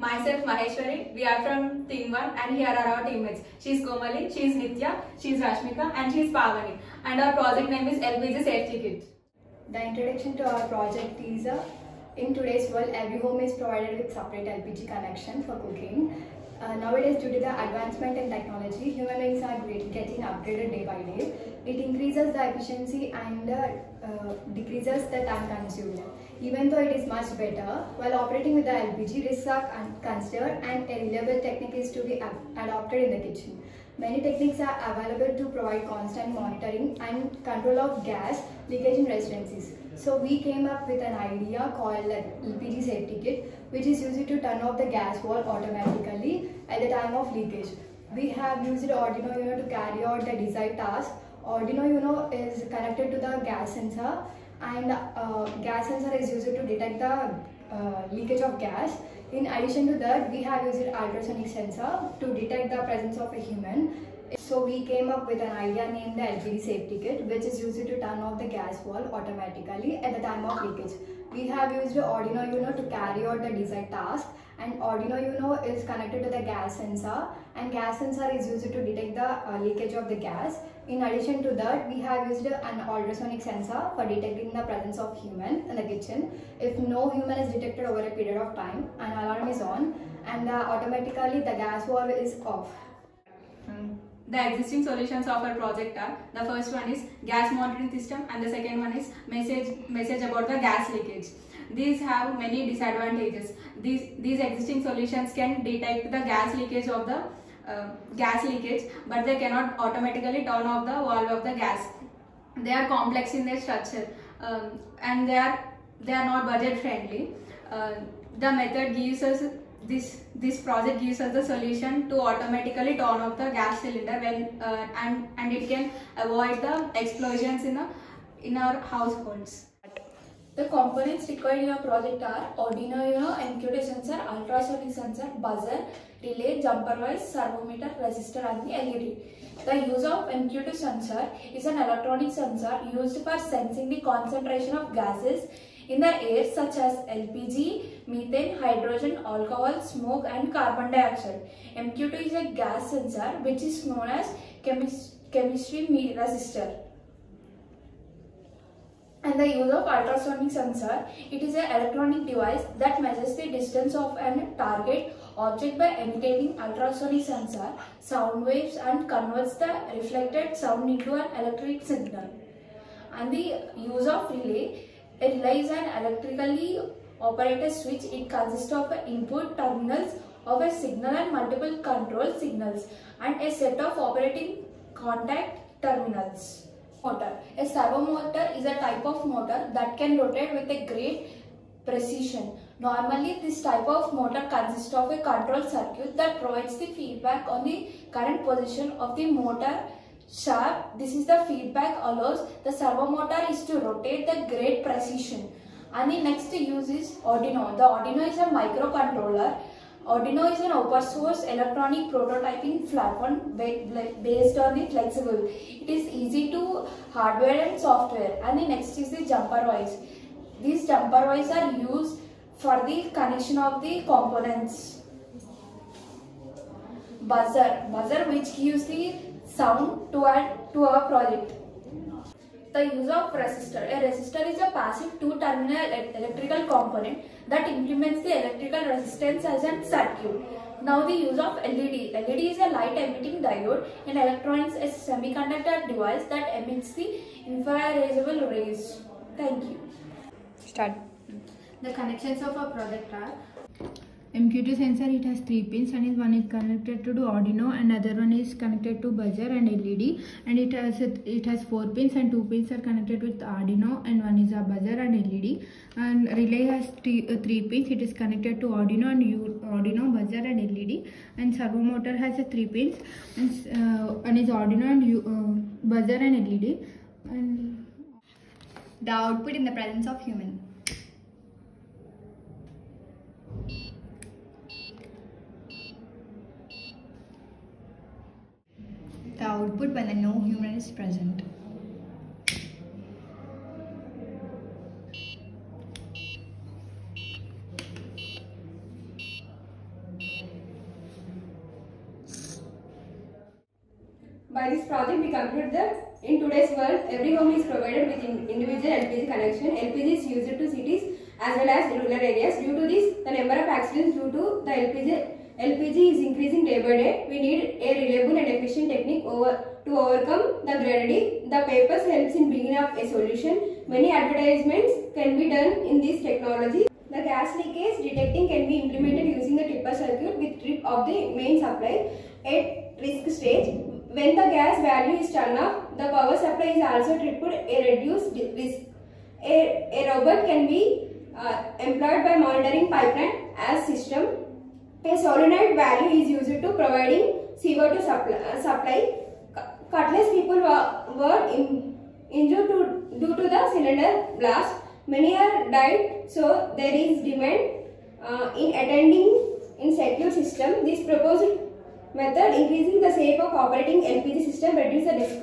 Myself Maheshwari, we are from Team 1 and here are our teammates. She is Komali, she is Nitya, she is Rashmika and she is Pavani. And our project name is LPG Safety Kit. The introduction to our project is in today's world, every home is provided with separate LPG connection for cooking. Nowadays, due to the advancement in technology, human beings are getting upgraded day by day. It increases the efficiency and decreases the time consumed. Even though it is much better, while operating with the LPG, risks are considered and a reliable technique is to be adopted in the kitchen. Many techniques are available to provide constant monitoring and control of gas leakage in residences. So we came up with an idea called LPG Safety Kit, which is used to turn off the gas valve automatically at the time of leakage. We have used Arduino Uno to carry out the desired task. Arduino Uno is connected to the gas sensor, and gas sensor is used to detect the leakage of gas. In addition to that, we have used ultrasonic sensor to detect the presence of a human. So we came up with an idea named the LPG Safety Kit, which is used to turn off the gas valve automatically at the time of leakage. We have used Arduino Uno to carry out the desired task, and Arduino Uno is connected to the gas sensor, and gas sensor is used to detect the leakage of the gas. In addition to that, we have used an ultrasonic sensor for detecting the presence of human in the kitchen. If no human is detected over a period of time, an alarm is on and automatically the gas valve is off. The existing solutions of our project are: the first one is gas monitoring system and the second one is message about the gas leakage. These have many disadvantages. These existing solutions can detect the gas leakage of the but they cannot automatically turn off the valve of the gas. They are complex in their structure and they are not budget friendly. The method gives us this project gives us the solution to automatically turn off the gas cylinder when and it can avoid the explosions in our households. The components required in our project are Arduino Uno, MQT sensor, ultrasonic sensor, buzzer, relay, jumper wires, servometer, resistor and the LED. The use of MQT sensor is an electronic sensor used for sensing the concentration of gases in the air such as LPG, methane, hydrogen, alcohol, smoke and carbon dioxide. MQT is a gas sensor which is known as chemistry resistor. And the use of ultrasonic sensor, it is an electronic device that measures the distance of a target object by emitting ultrasonic sensor sound waves and converts the reflected sound into an electric signal. And the use of relay, a relay is an electrically operated switch. It consists of input terminals of a signal and multiple control signals and a set of operating contact terminals. Motor. A servo motor is a type of motor that can rotate with a great precision. Normally, this type of motor consists of a control circuit that provides the feedback on the current position of the motor shaft. This is the feedback allows the servo motor is to rotate the great precision. And the next use is Arduino. The Arduino is a microcontroller. Arduino is an open source electronic prototyping platform based on the flexible. It is easy to hardware and software. And the next is the jumper wires. These jumper wires are used for the connection of the components. Buzzer which gives the sound to our project. The use of resistor. A resistor is a passive two-terminal electrical component that implements the electrical resistance as a circuit. Now the use of LED. LED is a light-emitting diode in electronics, a semiconductor device that emits the infrared rays. Thank you. Start. The connections of our project are: MQT sensor, it has 3 pins, and one is connected to Arduino and other one is connected to buzzer and LED, and it has 4 pins and 2 pins are connected with Arduino and one is a buzzer and LED, and relay has 3 pins. It is connected to Arduino and buzzer and LED, and servo motor has 3 pins and is Arduino and buzzer and LED, and the output in the presence of human. The output when no human is present. by this project, we conclude that in today's world, every home is provided with individual LPG connection. LPG is used to cities as well as rural areas. Due to this, the number of accidents due to the LPG is increasing day by day. We need a reliable and efficient technique to overcome the gravity. The papers helps in bringing up a solution. Many advertisements can be done in this technology. The gas leakage detecting can be implemented using the tripper circuit with trip of the main supply at risk stage. When the gas value is turned off, the power supply is also tripped a reduced risk. A robot can be employed by monitoring pipeline as system. A solenoid value is used to providing CO2 supply. Countless people were injured due to the cylinder blast. Many are died, so there is demand in attending in secure system. This proposed method increasing the safe of operating LPG system reduce the risk.